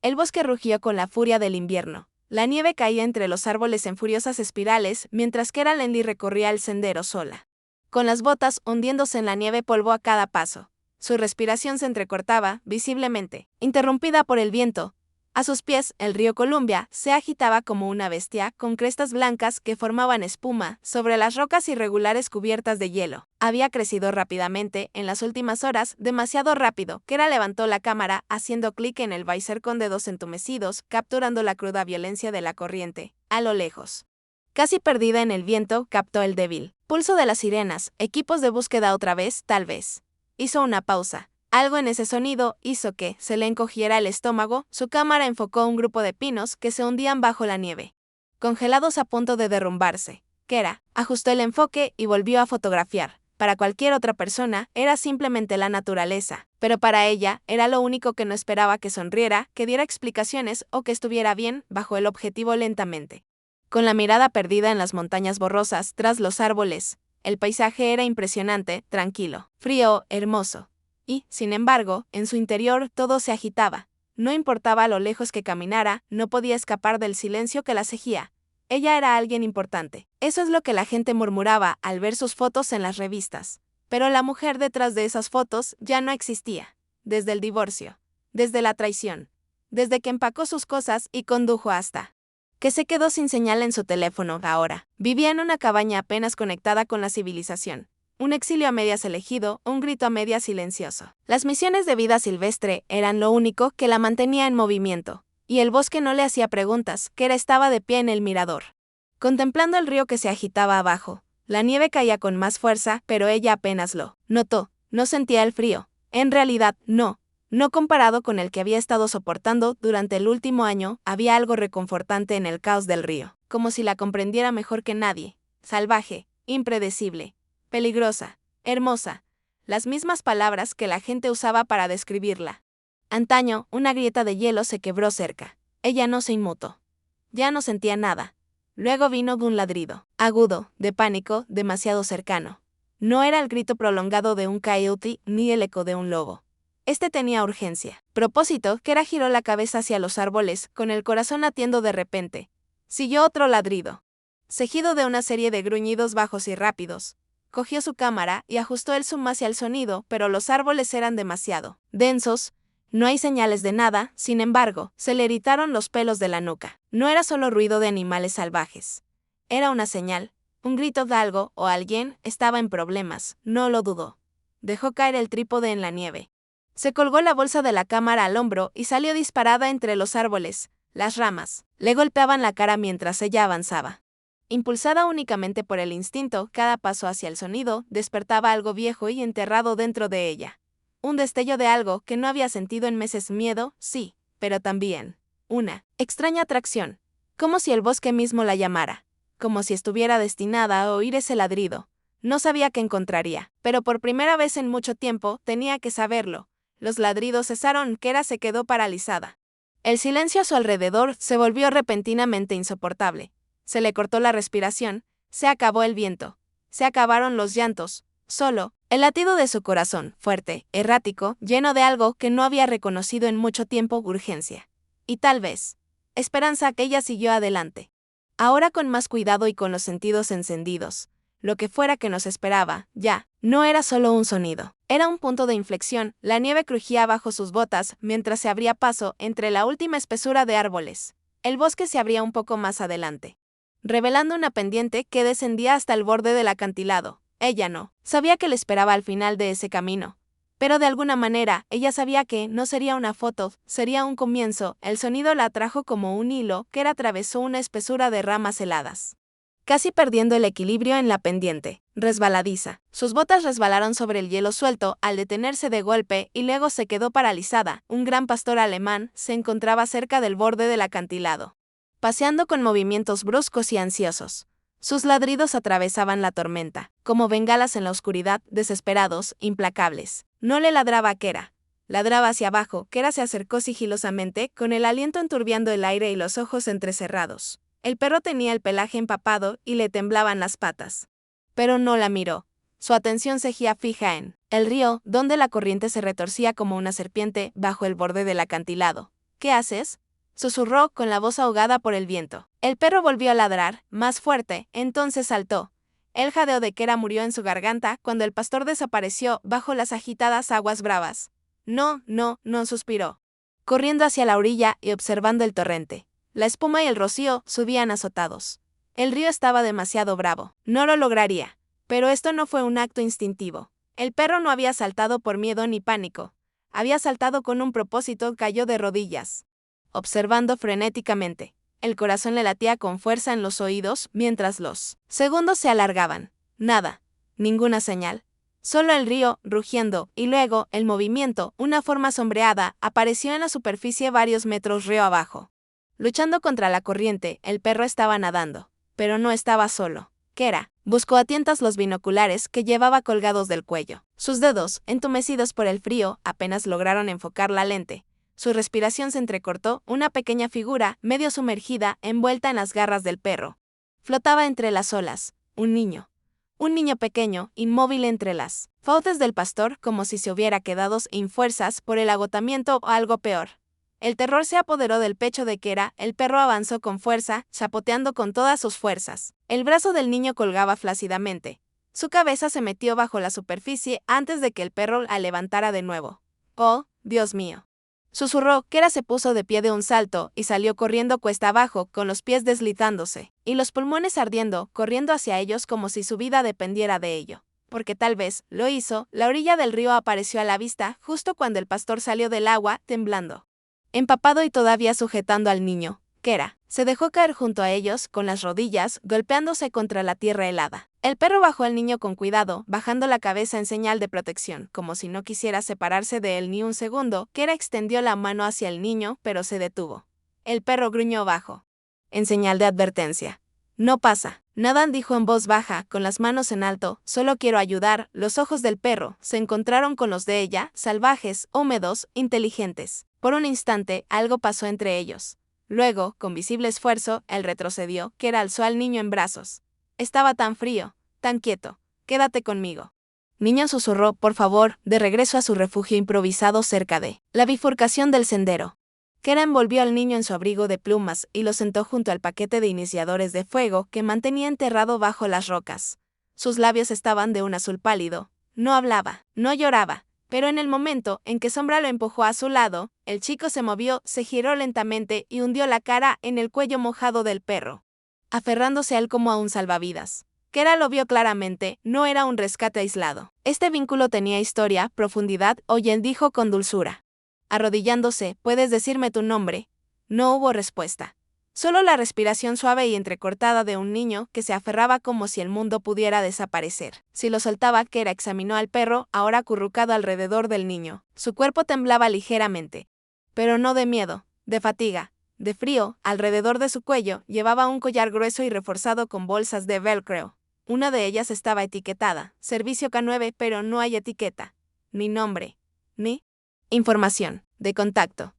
El bosque rugió con la furia del invierno. La nieve caía entre los árboles en furiosas espirales, mientras que Lendy recorría el sendero sola, con las botas hundiéndose en la nieve polvo a cada paso. Su respiración se entrecortaba, visiblemente, interrumpida por el viento. A sus pies, el río Columbia se agitaba como una bestia, con crestas blancas que formaban espuma sobre las rocas irregulares cubiertas de hielo. Había crecido rápidamente en las últimas horas, demasiado rápido. Kera levantó la cámara, haciendo clic en el visor con dedos entumecidos, capturando la cruda violencia de la corriente. A lo lejos, casi perdida en el viento, captó el débil pulso de las sirenas. Equipos de búsqueda otra vez, tal vez. Hizo una pausa. Algo en ese sonido hizo que se le encogiera el estómago. Su cámara enfocó un grupo de pinos que se hundían bajo la nieve, congelados a punto de derrumbarse. Kera ajustó el enfoque y volvió a fotografiar. Para cualquier otra persona, era simplemente la naturaleza, pero para ella, era lo único que no esperaba: que sonriera, que diera explicaciones o que estuviera bien. Bajó el objetivo lentamente, con la mirada perdida en las montañas borrosas tras los árboles. El paisaje era impresionante, tranquilo, frío, hermoso. Y, sin embargo, en su interior todo se agitaba. No importaba lo lejos que caminara, no podía escapar del silencio que la seguía. Ella era alguien importante. Eso es lo que la gente murmuraba al ver sus fotos en las revistas. Pero la mujer detrás de esas fotos ya no existía. Desde el divorcio, desde la traición, desde que empacó sus cosas y condujo hasta que se quedó sin señal en su teléfono. Ahora vivía en una cabaña apenas conectada con la civilización. Un exilio a medias elegido, un grito a medias silencioso. Las misiones de vida silvestre eran lo único que la mantenía en movimiento, y el bosque no le hacía preguntas. Kera estaba de pie en el mirador, contemplando el río que se agitaba abajo. La nieve caía con más fuerza, pero ella apenas lo notó. No sentía el frío. En realidad, no comparado con el que había estado soportando durante el último año. Había algo reconfortante en el caos del río, como si la comprendiera mejor que nadie. Salvaje, impredecible, peligrosa, hermosa, las mismas palabras que la gente usaba para describirla. Antaño, una grieta de hielo se quebró cerca. Ella no se inmutó. Ya no sentía nada. Luego vino un ladrido, agudo, de pánico, demasiado cercano. No era el grito prolongado de un coyote ni el eco de un lobo. Este tenía urgencia. Propósito, Kera giró la cabeza hacia los árboles, con el corazón latiendo de repente. Siguió otro ladrido, seguido de una serie de gruñidos bajos y rápidos. Cogió su cámara y ajustó el zoom hacia el sonido, pero los árboles eran demasiado densos. No hay señales de nada. Sin embargo, se le irritaron los pelos de la nuca. No era solo ruido de animales salvajes. Era una señal, un grito de algo o alguien estaba en problemas. No lo dudó. Dejó caer el trípode en la nieve. Se colgó la bolsa de la cámara al hombro y salió disparada entre los árboles. Las ramas le golpeaban la cara mientras ella avanzaba. Impulsada únicamente por el instinto, cada paso hacia el sonido despertaba algo viejo y enterrado dentro de ella. Un destello de algo que no había sentido en meses. Miedo, sí, pero también una extraña atracción, como si el bosque mismo la llamara, como si estuviera destinada a oír ese ladrido. No sabía qué encontraría, pero por primera vez en mucho tiempo tenía que saberlo. Los ladridos cesaron. Kera se quedó paralizada. El silencio a su alrededor se volvió repentinamente insoportable. Se le cortó la respiración, se acabó el viento, se acabaron los llantos, solo el latido de su corazón, fuerte, errático, lleno de algo que no había reconocido en mucho tiempo: urgencia. Y tal vez esperanza. Que ella siguió adelante, ahora con más cuidado y con los sentidos encendidos. Lo que fuera que nos esperaba, ya no era solo un sonido. Era un punto de inflexión. La nieve crujía bajo sus botas mientras se abría paso entre la última espesura de árboles. El bosque se abría un poco más adelante, revelando una pendiente que descendía hasta el borde del acantilado. Ella no sabía qué le esperaba al final de ese camino, pero de alguna manera ella sabía que no sería una foto, sería un comienzo. El sonido la atrajo como un hilo que atravesó una espesura de ramas heladas, casi perdiendo el equilibrio en la pendiente resbaladiza. Sus botas resbalaron sobre el hielo suelto al detenerse de golpe y luego se quedó paralizada. Un gran pastor alemán se encontraba cerca del borde del acantilado, paseando con movimientos bruscos y ansiosos. Sus ladridos atravesaban la tormenta, como bengalas en la oscuridad, desesperados, implacables. No le ladraba a Kera, ladraba hacia abajo. Kera se acercó sigilosamente, con el aliento enturbiando el aire y los ojos entrecerrados. El perro tenía el pelaje empapado y le temblaban las patas. Pero no la miró. Su atención seguía fija en el río, donde la corriente se retorcía como una serpiente bajo el borde del acantilado. ¿Qué haces?, susurró con la voz ahogada por el viento. El perro volvió a ladrar, más fuerte, entonces saltó. El jadeo de Kera murió en su garganta cuando el pastor desapareció bajo las agitadas aguas bravas. No, no, no, suspiró, corriendo hacia la orilla y observando el torrente. La espuma y el rocío subían azotados. El río estaba demasiado bravo. No lo lograría. Pero esto no fue un acto instintivo. El perro no había saltado por miedo ni pánico. Había saltado con un propósito. Cayó de rodillas, observando frenéticamente. El corazón le latía con fuerza en los oídos mientras los segundos se alargaban. Nada. Ninguna señal. Solo el río, rugiendo, y luego, el movimiento, una forma sombreada, apareció en la superficie varios metros río abajo. Luchando contra la corriente, el perro estaba nadando. Pero no estaba solo. Kera buscó a tientas los binoculares que llevaba colgados del cuello. Sus dedos, entumecidos por el frío, apenas lograron enfocar la lente. Su respiración se entrecortó, una pequeña figura, medio sumergida, envuelta en las garras del perro. Flotaba entre las olas. Un niño. Un niño pequeño, inmóvil entre las fauces del pastor, como si se hubiera quedado sin fuerzas por el agotamiento o algo peor. El terror se apoderó del pecho de Kera. El perro avanzó con fuerza, chapoteando con todas sus fuerzas. El brazo del niño colgaba flácidamente. Su cabeza se metió bajo la superficie antes de que el perro la levantara de nuevo. ¡Oh, Dios mío!, susurró. Kera se puso de pie de un salto y salió corriendo cuesta abajo, con los pies deslizándose y los pulmones ardiendo, corriendo hacia ellos como si su vida dependiera de ello. Porque tal vez lo hizo. La orilla del río apareció a la vista justo cuando el pastor salió del agua, temblando, empapado y todavía sujetando al niño. Kera se dejó caer junto a ellos, con las rodillas golpeándose contra la tierra helada. El perro bajó al niño con cuidado, bajando la cabeza en señal de protección, como si no quisiera separarse de él ni un segundo. Kera extendió la mano hacia el niño, pero se detuvo. El perro gruñó bajo, en señal de advertencia. No pasa nada, dijo en voz baja, con las manos en alto. Solo quiero ayudar. Los ojos del perro se encontraron con los de ella, salvajes, húmedos, inteligentes. Por un instante, algo pasó entre ellos. Luego, con visible esfuerzo, él retrocedió. Kera alzó al niño en brazos. Estaba tan frío, tan quieto. Quédate conmigo. Niño, susurró, por favor, de regreso a su refugio improvisado cerca de la bifurcación del sendero. Kera envolvió al niño en su abrigo de plumas y lo sentó junto al paquete de iniciadores de fuego que mantenía enterrado bajo las rocas. Sus labios estaban de un azul pálido. No hablaba, no lloraba. Pero en el momento en que Sombra lo empujó a su lado, el chico se movió, se giró lentamente y hundió la cara en el cuello mojado del perro, aferrándose a él como a un salvavidas. Kera lo vio claramente. No era un rescate aislado. Este vínculo tenía historia, profundidad. Oye, dijo con dulzura, arrodillándose, ¿puedes decirme tu nombre? No hubo respuesta. Solo la respiración suave y entrecortada de un niño que se aferraba como si el mundo pudiera desaparecer. Si lo soltaba. Kera examinó al perro, ahora acurrucado alrededor del niño. Su cuerpo temblaba ligeramente. Pero no de miedo, de fatiga, de frío. Alrededor de su cuello llevaba un collar grueso y reforzado con bolsas de velcro. Una de ellas estaba etiquetada, Servicio K9, pero no hay etiqueta, ni nombre, ni información de contacto,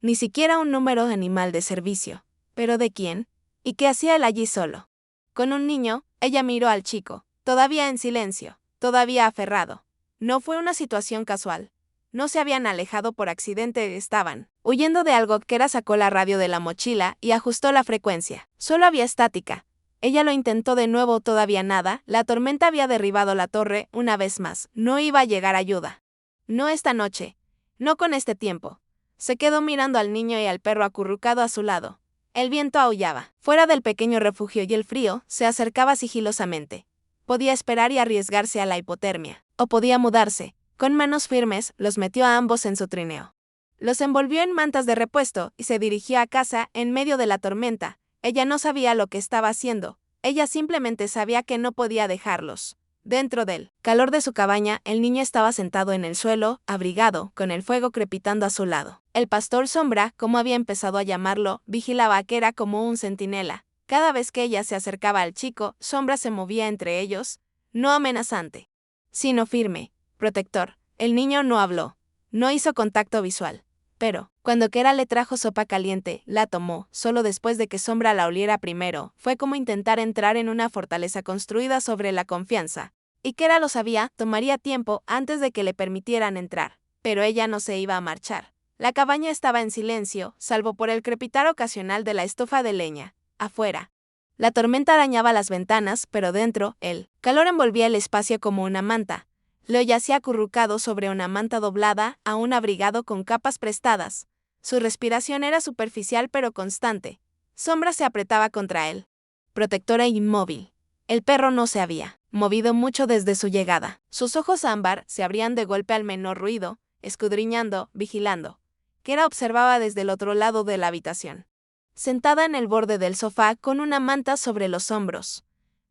ni siquiera un número animal de servicio. ¿Pero de quién? ¿Y qué hacía él allí solo? Con un niño. Ella miró al chico, todavía en silencio, todavía aferrado. No fue una situación casual. No se habían alejado por accidente, estaban huyendo de algo. Kera sacó la radio de la mochila y ajustó la frecuencia. Solo había estática. Ella lo intentó de nuevo, todavía nada. La tormenta había derribado la torre una vez más. No iba a llegar ayuda. No esta noche. No con este tiempo. Se quedó mirando al niño y al perro acurrucado a su lado. El viento aullaba fuera del pequeño refugio y el frío se acercaba sigilosamente. Podía esperar y arriesgarse a la hipotermia, o podía mudarse. Con manos firmes, los metió a ambos en su trineo. Los envolvió en mantas de repuesto y se dirigió a casa en medio de la tormenta. Ella no sabía lo que estaba haciendo. Ella simplemente sabía que no podía dejarlos. Dentro del calor de su cabaña, el niño estaba sentado en el suelo, abrigado, con el fuego crepitando a su lado. El pastor Sombra, como había empezado a llamarlo, vigilaba a Kera como un centinela. Cada vez que ella se acercaba al chico, Sombra se movía entre ellos, no amenazante, sino firme, protector. El niño no habló, no hizo contacto visual. Pero, cuando Kera le trajo sopa caliente, la tomó, solo después de que Sombra la oliera primero. Fue como intentar entrar en una fortaleza construida sobre la confianza. Y Kera lo sabía, tomaría tiempo antes de que le permitieran entrar. Pero ella no se iba a marchar. La cabaña estaba en silencio, salvo por el crepitar ocasional de la estufa de leña. Afuera, la tormenta arañaba las ventanas, pero dentro, el calor envolvía el espacio como una manta. Leo yacía acurrucado sobre una manta doblada, aún abrigado con capas prestadas. Su respiración era superficial pero constante. Sombra se apretaba contra él, protectora e inmóvil. El perro no se había movido mucho desde su llegada. Sus ojos ámbar se abrían de golpe al menor ruido, escudriñando, vigilando. Kera observaba desde el otro lado de la habitación, sentada en el borde del sofá con una manta sobre los hombros.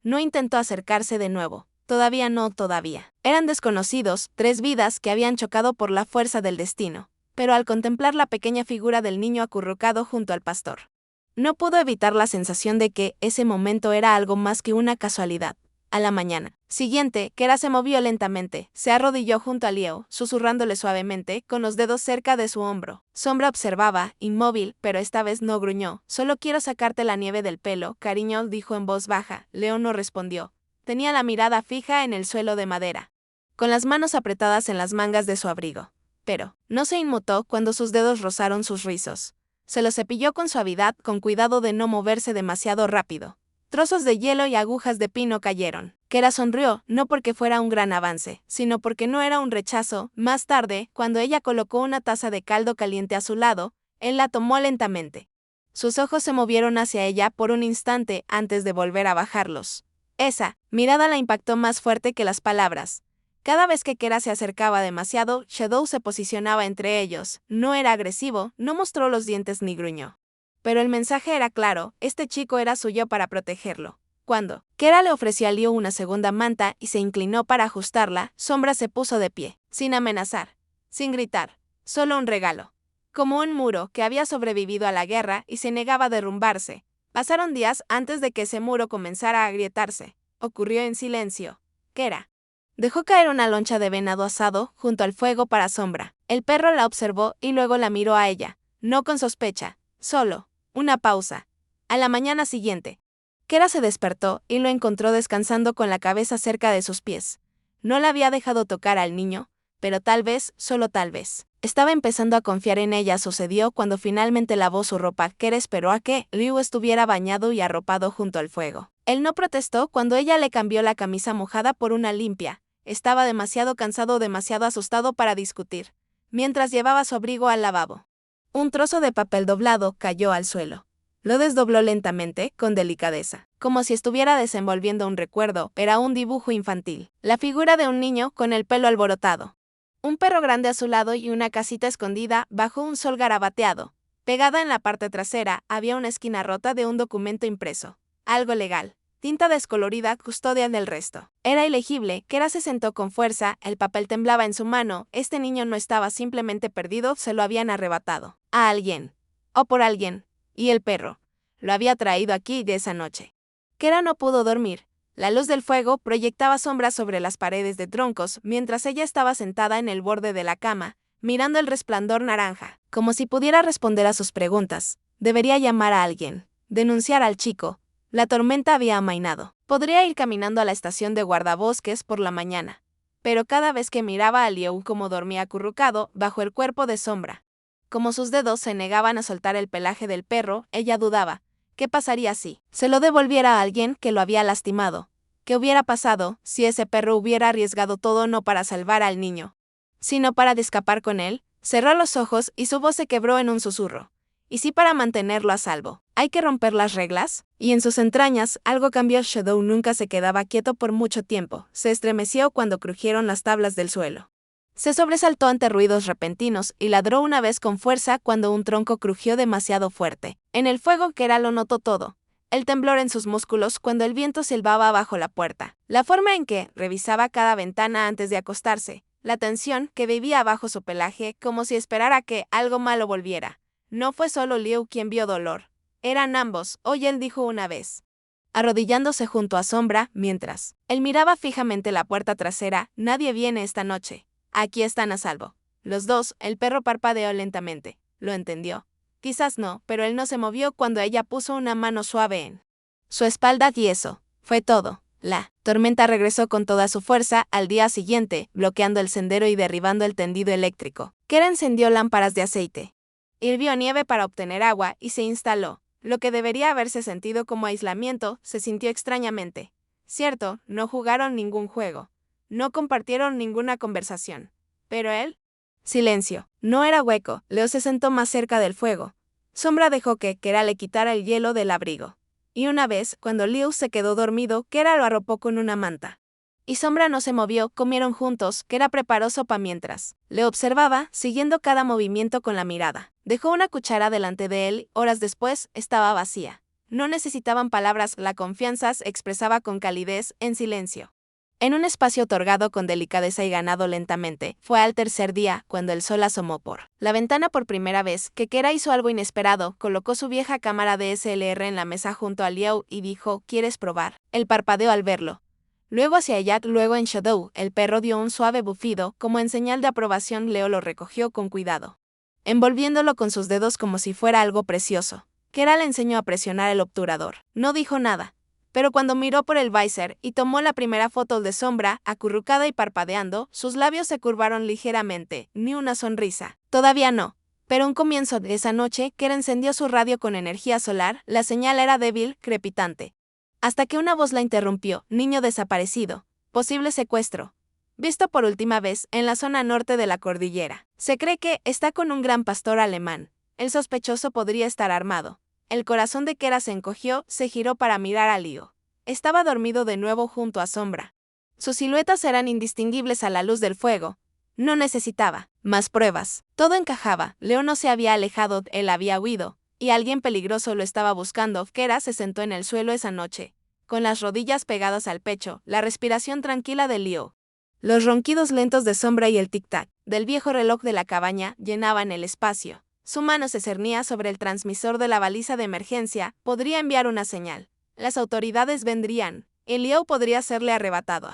No intentó acercarse de nuevo. Todavía no, todavía. Eran desconocidos, 3 vidas que habían chocado por la fuerza del destino. Pero al contemplar la pequeña figura del niño acurrucado junto al pastor, no pudo evitar la sensación de que ese momento era algo más que una casualidad. A la mañana siguiente, Kera se movió lentamente, se arrodilló junto a Liu, susurrándole suavemente, con los dedos cerca de su hombro. Sombra observaba, inmóvil, pero esta vez no gruñó. Solo quiero sacarte la nieve del pelo, cariño, dijo en voz baja. Leo no respondió. Tenía la mirada fija en el suelo de madera, con las manos apretadas en las mangas de su abrigo. Pero no se inmutó cuando sus dedos rozaron sus rizos. Se los cepilló con suavidad, con cuidado de no moverse demasiado rápido. Trozos de hielo y agujas de pino cayeron. Kera sonrió, no porque fuera un gran avance, sino porque no era un rechazo. Más tarde, cuando ella colocó una taza de caldo caliente a su lado, él la tomó lentamente. Sus ojos se movieron hacia ella por un instante antes de volver a bajarlos. Esa mirada la impactó más fuerte que las palabras. Cada vez que Kera se acercaba demasiado, Shadow se posicionaba entre ellos. No era agresivo, no mostró los dientes ni gruñó. Pero el mensaje era claro, este chico era suyo para protegerlo. Cuando Kera le ofreció a Liu una segunda manta y se inclinó para ajustarla, Sombra se puso de pie, sin amenazar, sin gritar, solo un regalo. Como un muro que había sobrevivido a la guerra y se negaba a derrumbarse. Pasaron días antes de que ese muro comenzara a agrietarse. Ocurrió en silencio. Kera dejó caer una loncha de venado asado junto al fuego para Sombra. El perro la observó y luego la miró a ella, no con sospecha, solo una pausa. A la mañana siguiente, Kera se despertó y lo encontró descansando con la cabeza cerca de sus pies. No la había dejado tocar al niño, pero tal vez, solo tal vez, estaba empezando a confiar en ella. Sucedió cuando finalmente lavó su ropa. Kera esperó a que Liu estuviera bañado y arropado junto al fuego. Él no protestó cuando ella le cambió la camisa mojada por una limpia. Estaba demasiado cansado o demasiado asustado para discutir. Mientras llevaba su abrigo al lavabo, un trozo de papel doblado cayó al suelo. Lo desdobló lentamente, con delicadeza, como si estuviera desenvolviendo un recuerdo. Era un dibujo infantil. La figura de un niño con el pelo alborotado. Un perro grande a su lado y una casita escondida bajo un sol garabateado. Pegada en la parte trasera había una esquina rota de un documento impreso. Algo legal. Tinta descolorida custodian del resto. Era ilegible. Kera se sentó con fuerza, el papel temblaba en su mano. Este niño no estaba simplemente perdido, se lo habían arrebatado. A alguien. O por alguien. Y el perro lo había traído aquí de esa noche. Kera no pudo dormir. La luz del fuego proyectaba sombras sobre las paredes de troncos mientras ella estaba sentada en el borde de la cama, mirando el resplandor naranja, como si pudiera responder a sus preguntas. Debería llamar a alguien, denunciar al chico. La tormenta había amainado. Podría ir caminando a la estación de guardabosques por la mañana. Pero cada vez que miraba a Liu como dormía acurrucado bajo el cuerpo de Sombra, como sus dedos se negaban a soltar el pelaje del perro, ella dudaba. ¿Qué pasaría si se lo devolviera a alguien que lo había lastimado? ¿Qué hubiera pasado si ese perro hubiera arriesgado todo no para salvar al niño, sino para escapar con él? Cerró los ojos y su voz se quebró en un susurro. ¿Y si para mantenerlo a salvo hay que romper las reglas? Y en sus entrañas algo cambió. Shadow nunca se quedaba quieto por mucho tiempo. Se estremeció cuando crujieron las tablas del suelo. Se sobresaltó ante ruidos repentinos y ladró una vez con fuerza cuando un tronco crujió demasiado fuerte. En el fuego Kera lo notó todo. El temblor en sus músculos cuando el viento silbaba bajo la puerta. La forma en que revisaba cada ventana antes de acostarse. La tensión que vivía bajo su pelaje como si esperara que algo malo volviera. No fue solo Liu quien vio dolor. Eran ambos, hoy él dijo una vez, arrodillándose junto a Sombra, mientras él miraba fijamente la puerta trasera. Nadie viene esta noche. Aquí están a salvo. Los dos. El perro parpadeó lentamente. Lo entendió. Quizás no, pero él no se movió cuando ella puso una mano suave en su espalda y eso fue todo. La tormenta regresó con toda su fuerza al día siguiente, bloqueando el sendero y derribando el tendido eléctrico. Kera encendió lámparas de aceite. Hirvió nieve para obtener agua y se instaló. Lo que debería haberse sentido como aislamiento se sintió extrañamente. Cierto, no jugaron ningún juego. No compartieron ninguna conversación. Pero él... Silencio. No era hueco. Leo se sentó más cerca del fuego. Sombra dejó que Kera le quitara el hielo del abrigo. Y una vez, cuando Liu se quedó dormido, Kera lo arropó con una manta. Y Sombra no se movió, comieron juntos, Kera preparó sopa mientras. Le observaba, siguiendo cada movimiento con la mirada. Dejó una cuchara delante de él, horas después, estaba vacía. No necesitaban palabras, la confianza se expresaba con calidez, en silencio. En un espacio otorgado con delicadeza y ganado lentamente, fue al tercer día, cuando el sol asomó por la ventana por primera vez, que Kera hizo algo inesperado, colocó su vieja cámara DSLR en la mesa junto a Liu y dijo, ¿quieres probar? Él parpadeó al verlo. Luego hacia Jack, luego en Shadow, el perro dio un suave bufido, como en señal de aprobación. Leo lo recogió con cuidado, envolviéndolo con sus dedos como si fuera algo precioso. Kera le enseñó a presionar el obturador. No dijo nada. Pero cuando miró por el visor y tomó la primera foto de Sombra, acurrucada y parpadeando, sus labios se curvaron ligeramente, ni una sonrisa. Todavía no. Pero un comienzo de esa noche, Kera encendió su radio con energía solar, la señal era débil, crepitante. Hasta que una voz la interrumpió, niño desaparecido, posible secuestro. Visto por última vez en la zona norte de la cordillera. Se cree que está con un gran pastor alemán. El sospechoso podría estar armado. El corazón de Kera se encogió, se giró para mirar a Liu. Estaba dormido de nuevo junto a Sombra. Sus siluetas eran indistinguibles a la luz del fuego. No necesitaba más pruebas. Todo encajaba. Leo no se había alejado, él había huido, y alguien peligroso lo estaba buscando. Kera se sentó en el suelo esa noche, con las rodillas pegadas al pecho, la respiración tranquila de Liu. Los ronquidos lentos de Sombra y el tic-tac del viejo reloj de la cabaña llenaban el espacio. Su mano se cernía sobre el transmisor de la baliza de emergencia, podría enviar una señal. Las autoridades vendrían, y Liu podría serle arrebatado.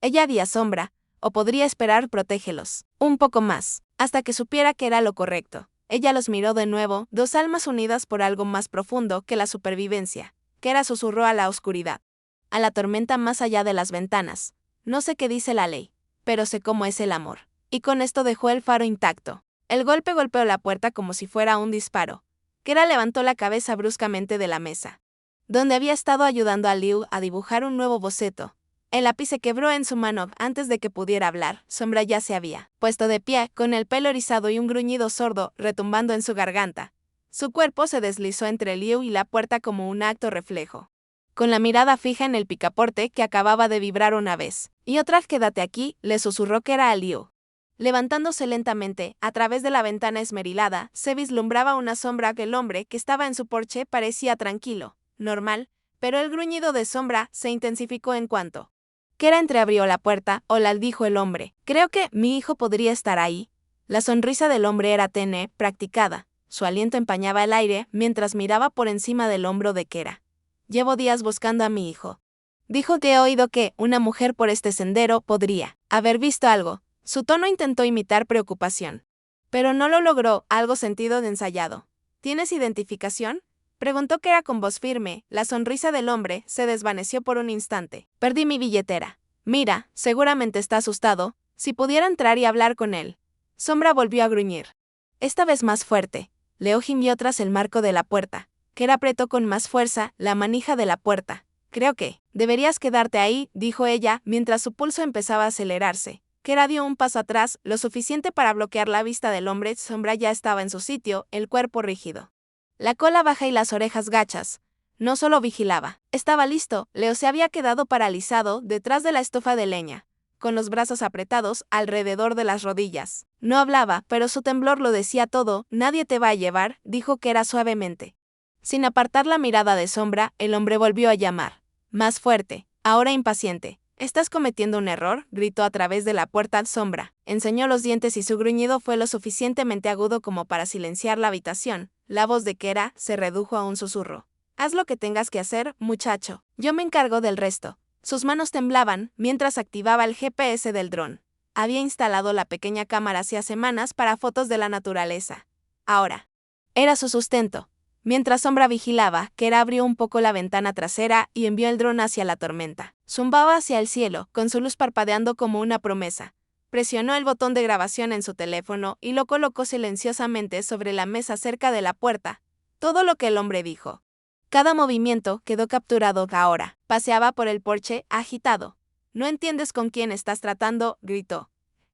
Ella haría Sombra, o podría esperar protégelos. Un poco más, hasta que supiera que era lo correcto. Ella los miró de nuevo, dos almas unidas por algo más profundo que la supervivencia. Kera susurró a la oscuridad. A la tormenta más allá de las ventanas. No sé qué dice la ley, pero sé cómo es el amor. Y con esto dejó el faro intacto. El golpe golpeó la puerta como si fuera un disparo. Kera levantó la cabeza bruscamente de la mesa, donde había estado ayudando a Liu a dibujar un nuevo boceto. El lápiz se quebró en su mano antes de que pudiera hablar. Sombra ya se había puesto de pie, con el pelo erizado y un gruñido sordo retumbando en su garganta. Su cuerpo se deslizó entre Liu y la puerta como un acto reflejo, con la mirada fija en el picaporte que acababa de vibrar una vez. Y otra, quédate aquí, le susurró Kera a Liu. Levantándose lentamente, a través de la ventana esmerilada, se vislumbraba una sombra. El hombre que estaba en su porche parecía tranquilo, normal, pero el gruñido de Sombra se intensificó en cuanto Kera entreabrió la puerta. Hola, dijo el hombre. Creo que mi hijo podría estar ahí. La sonrisa del hombre era tenue, practicada. Su aliento empañaba el aire mientras miraba por encima del hombro de Kera. Llevo días buscando a mi hijo. Dijo que he oído que una mujer por este sendero podría haber visto algo. Su tono intentó imitar preocupación, pero no lo logró, algo sentido de ensayado. ¿Tienes identificación?, preguntó Kera con voz firme. La sonrisa del hombre se desvaneció por un instante. Perdí mi billetera. Mira, seguramente está asustado. Si pudiera entrar y hablar con él. Sombra volvió a gruñir. Esta vez más fuerte. Leo gimió tras el marco de la puerta. Kera apretó con más fuerza la manija de la puerta. Creo que deberías quedarte ahí, dijo ella, mientras su pulso empezaba a acelerarse. Kera dio un paso atrás, lo suficiente para bloquear la vista del hombre. Sombra ya estaba en su sitio, el cuerpo rígido, la cola baja y las orejas gachas. No solo vigilaba, estaba listo. Leo se había quedado paralizado detrás de la estufa de leña, con los brazos apretados alrededor de las rodillas. No hablaba, pero su temblor lo decía todo. Nadie te va a llevar, dijo Kera suavemente. Sin apartar la mirada de Sombra, el hombre volvió a llamar. Más fuerte, ahora impaciente. «Estás cometiendo un error», gritó a través de la puerta. Sombra enseñó los dientes y su gruñido fue lo suficientemente agudo como para silenciar la habitación. La voz de Kera se redujo a un susurro. «Haz lo que tengas que hacer, muchacho. Yo me encargo del resto». Sus manos temblaban mientras activaba el GPS del dron. Había instalado la pequeña cámara hacía semanas para fotos de la naturaleza. Ahora era su sustento. Mientras Sombra vigilaba, Kera abrió un poco la ventana trasera y envió el dron hacia la tormenta. Zumbaba hacia el cielo, con su luz parpadeando como una promesa. Presionó el botón de grabación en su teléfono y lo colocó silenciosamente sobre la mesa cerca de la puerta. Todo lo que el hombre dijo. Cada movimiento quedó capturado ahora. Paseaba por el porche, agitado. «No entiendes con quién estás tratando», gritó.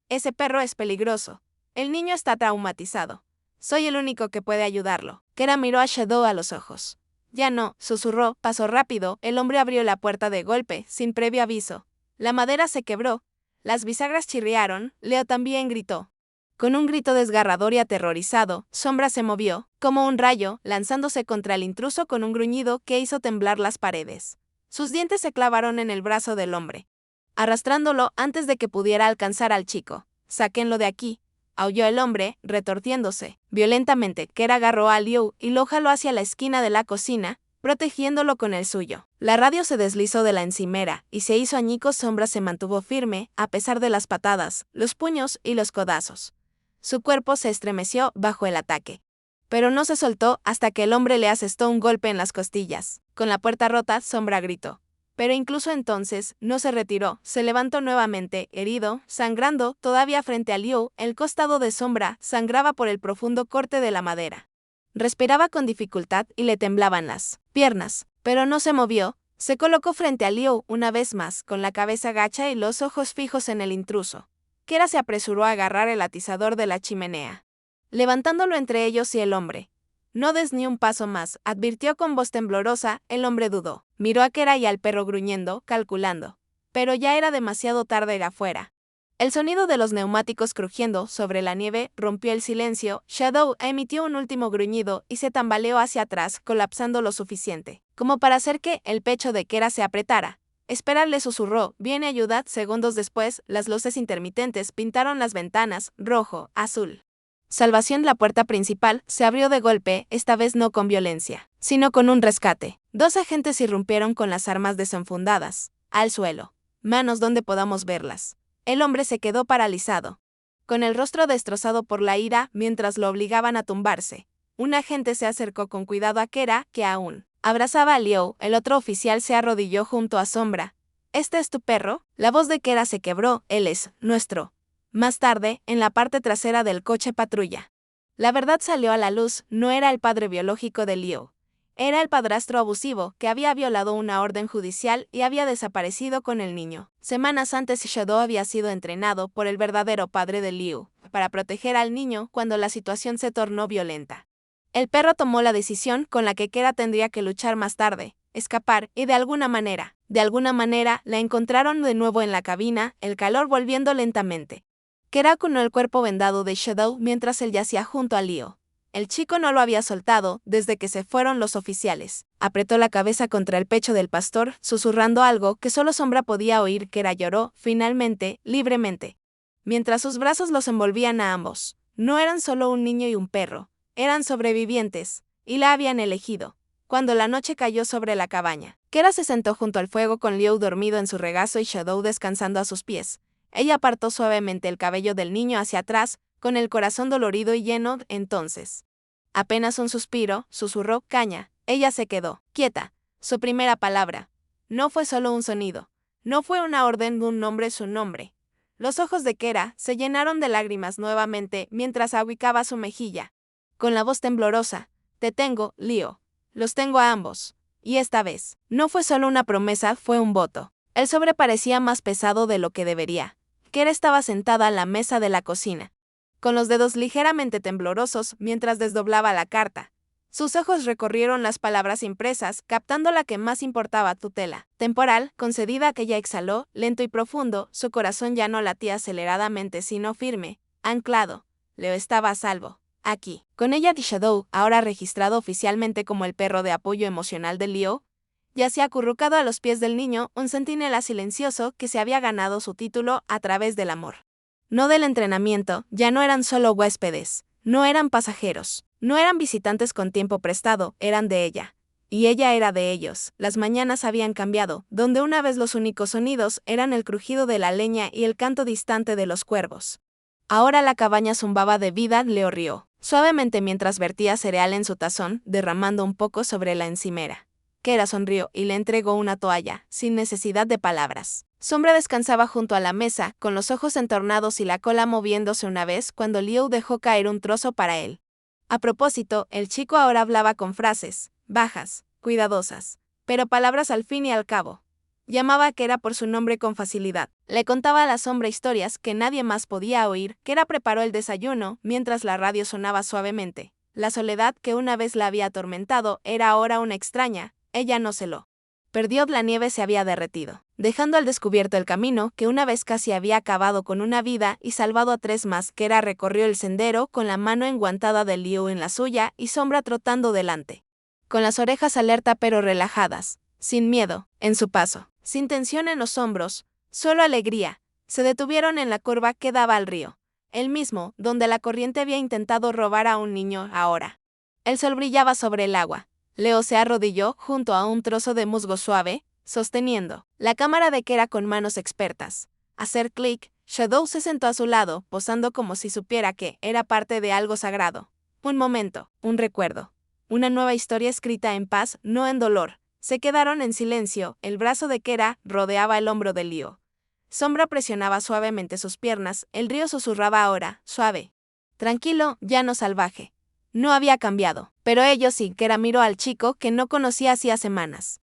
«Ese perro es peligroso. El niño está traumatizado. Soy el único que puede ayudarlo». Kera miró a Shadow a los ojos. «Ya no», susurró, pasó rápido, el hombre abrió la puerta de golpe, sin previo aviso. La madera se quebró. Las bisagras chirriaron, Leo también gritó. Con un grito desgarrador y aterrorizado, Sombra se movió, como un rayo, lanzándose contra el intruso con un gruñido que hizo temblar las paredes. Sus dientes se clavaron en el brazo del hombre, arrastrándolo antes de que pudiera alcanzar al chico. «Sáquenlo de aquí», aulló el hombre, retorciéndose. Violentamente, Kera agarró a Liu y lo jaló hacia la esquina de la cocina, protegiéndolo con el suyo. La radio se deslizó de la encimera y se hizo añicos. Sombra se mantuvo firme, a pesar de las patadas, los puños y los codazos. Su cuerpo se estremeció bajo el ataque. Pero no se soltó hasta que el hombre le asestó un golpe en las costillas. Con la puerta rota, Sombra gritó. Pero incluso entonces, no se retiró, se levantó nuevamente, herido, sangrando, todavía frente a Liu, el costado de Sombra sangraba por el profundo corte de la madera. Respiraba con dificultad y le temblaban las piernas, pero no se movió. Se colocó frente a Liu una vez más, con la cabeza gacha y los ojos fijos en el intruso. Kera se apresuró a agarrar el atizador de la chimenea, levantándolo entre ellos y el hombre. «No des ni un paso más», advirtió con voz temblorosa. El hombre dudó. Miró a Kera y al perro gruñendo, calculando. Pero ya era demasiado tarde afuera. El sonido de los neumáticos crujiendo sobre la nieve rompió el silencio. Shadow emitió un último gruñido y se tambaleó hacia atrás, colapsando lo suficiente como para hacer que el pecho de Kera se apretara. «Esperad», le susurró. «Viene ayuda». Segundos después, las luces intermitentes pintaron las ventanas, rojo, azul. Salvación. La puerta principal se abrió de golpe, esta vez no con violencia, sino con un rescate. Dos agentes irrumpieron con las armas desenfundadas. «Al suelo. Manos donde podamos verlas». El hombre se quedó paralizado, con el rostro destrozado por la ira, mientras lo obligaban a tumbarse. Un agente se acercó con cuidado a Kera, que aún abrazaba a Liu. El otro oficial se arrodilló junto a Sombra. «¿Este es tu perro?». La voz de Kera se quebró. «Él es nuestro». Más tarde, en la parte trasera del coche patrulla, la verdad salió a la luz. No era el padre biológico de Liu. Era el padrastro abusivo que había violado una orden judicial y había desaparecido con el niño. Semanas antes, Shadow había sido entrenado por el verdadero padre de Liu para proteger al niño cuando la situación se tornó violenta. El perro tomó la decisión con la que Kera tendría que luchar más tarde, escapar, y de alguna manera, la encontraron de nuevo en la cabina, el calor volviendo lentamente. Kera acunó el cuerpo vendado de Shadow mientras él yacía junto a Liu. El chico no lo había soltado desde que se fueron los oficiales. Apretó la cabeza contra el pecho del pastor, susurrando algo que solo Sombra podía oír. Kera lloró, finalmente, libremente, mientras sus brazos los envolvían a ambos. No eran solo un niño y un perro, eran sobrevivientes, y la habían elegido. Cuando la noche cayó sobre la cabaña, Kera se sentó junto al fuego con Liu dormido en su regazo y Shadow descansando a sus pies. Ella apartó suavemente el cabello del niño hacia atrás, con el corazón dolorido y lleno. Entonces, apenas un suspiro, susurró. «Caña». Ella se quedó quieta. Su primera palabra no fue solo un sonido, no fue una orden de un nombre, su nombre. Los ojos de Kera se llenaron de lágrimas nuevamente mientras ahuecaba su mejilla. Con la voz temblorosa: «Te tengo, Liu. Los tengo a ambos». Y esta vez, no fue solo una promesa, fue un voto. El sobre parecía más pesado de lo que debería. Kera estaba sentada a la mesa de la cocina, con los dedos ligeramente temblorosos mientras desdoblaba la carta. Sus ojos recorrieron las palabras impresas, captando la que más importaba: tutela temporal, concedida. Aquella exhaló, lento y profundo, su corazón ya no latía aceleradamente sino firme, anclado. Leo estaba a salvo, aquí. Con ella, Shadow, ahora registrado oficialmente como el perro de apoyo emocional de Liu, yacía acurrucado a los pies del niño, un centinela silencioso que se había ganado su título a través del amor. No del entrenamiento. Ya no eran solo huéspedes, no eran pasajeros, no eran visitantes con tiempo prestado, eran de ella. Y ella era de ellos. Las mañanas habían cambiado, donde una vez los únicos sonidos eran el crujido de la leña y el canto distante de los cuervos. Ahora la cabaña zumbaba de vida. Leo rió. suavemente mientras vertía cereal en su tazón, derramando un poco sobre la encimera. Kera sonrió y le entregó una toalla, sin necesidad de palabras. Sombra descansaba junto a la mesa, con los ojos entornados y la cola moviéndose una vez cuando Liu dejó caer un trozo para él. A propósito, el chico ahora hablaba con frases, bajas, cuidadosas, pero palabras al fin y al cabo. Llamaba a Kera por su nombre con facilidad. Le contaba a la sombra historias que nadie más podía oír. Kera preparó el desayuno mientras la radio sonaba suavemente. La soledad que una vez la había atormentado era ahora una extraña. Ella no celó. Perdió, la nieve se había derretido, dejando al descubierto el camino que una vez casi había acabado con una vida y salvado a 3 más. Kera recorrió el sendero con la mano enguantada de Liu en la suya y Sombra trotando delante, con las orejas alerta pero relajadas, sin miedo, en su paso, sin tensión en los hombros, solo alegría. Se detuvieron en la curva que daba al río, el mismo donde la corriente había intentado robar a un niño ahora. El sol brillaba sobre el agua. Leo se arrodilló junto a un trozo de musgo suave, sosteniendo la cámara de Kera con manos expertas. Hacer clic, Shadow se sentó a su lado, posando como si supiera que era parte de algo sagrado. Un momento, un recuerdo. Una nueva historia escrita en paz, no en dolor. Se quedaron en silencio, el brazo de Kera rodeaba el hombro de Liu. Sombra presionaba suavemente sus piernas, el río susurraba ahora, suave. Tranquilo, llano salvaje. No había cambiado, pero ellos sí. Kera miró al chico que no conocía hacía semanas.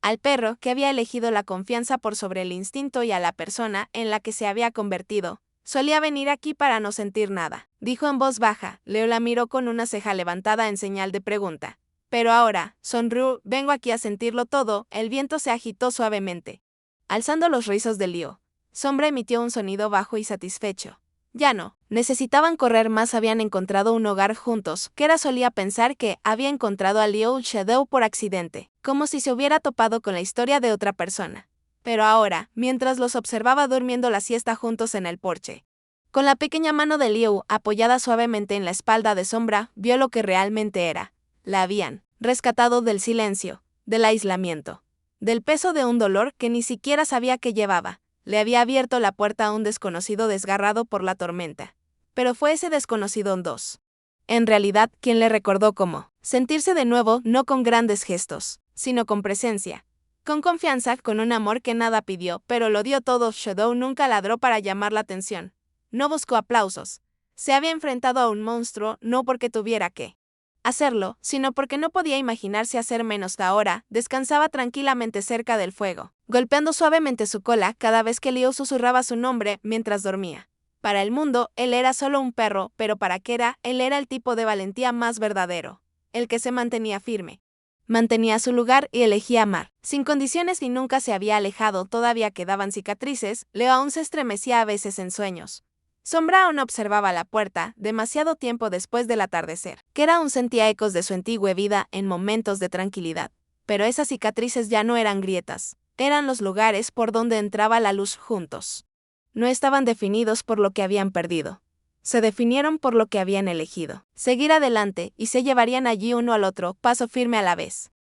Al perro que había elegido la confianza por sobre el instinto y a la persona en la que se había convertido. Solía venir aquí para no sentir nada, dijo en voz baja. Leo la miró con una ceja levantada en señal de pregunta. Pero ahora, sonrió, vengo aquí a sentirlo todo. El viento se agitó suavemente, alzando los rizos de Liu. Sombra emitió un sonido bajo y satisfecho. Ya no necesitaban correr más, habían encontrado un hogar juntos. Kera solía pensar que había encontrado a Liu Shadow por accidente, como si se hubiera topado con la historia de otra persona. Pero ahora, mientras los observaba durmiendo la siesta juntos en el porche, con la pequeña mano de Liu apoyada suavemente en la espalda de Sombra, vio lo que realmente era. La habían rescatado del silencio, del aislamiento, del peso de un dolor que ni siquiera sabía que llevaba. Le había abierto la puerta a un desconocido desgarrado por la tormenta. Pero fue ese desconocido en dos. En realidad, quien le recordó cómo sentirse de nuevo, no con grandes gestos, sino con presencia, con confianza, con un amor que nada pidió, pero lo dio todo. Shadow nunca ladró para llamar la atención. No buscó aplausos. Se había enfrentado a un monstruo, no porque tuviera que hacerlo, sino porque no podía imaginarse hacer menos. Ahora, descansaba tranquilamente cerca del fuego, golpeando suavemente su cola cada vez que Liu susurraba su nombre mientras dormía. Para el mundo, él era solo un perro, pero para Kera, él era el tipo de valentía más verdadero. El que se mantenía firme. Mantenía su lugar y elegía amar, sin condiciones, y nunca se había alejado. Todavía quedaban cicatrices. Leo aún se estremecía a veces en sueños. Sombra aún observaba la puerta, demasiado tiempo después del atardecer. Kera aún sentía ecos de su antigua vida en momentos de tranquilidad. Pero esas cicatrices ya no eran grietas. Eran los lugares por donde entraba la luz juntos. No estaban definidos por lo que habían perdido. Se definieron por lo que habían elegido. Seguir adelante, y se llevarían allí uno al otro, paso firme a la vez.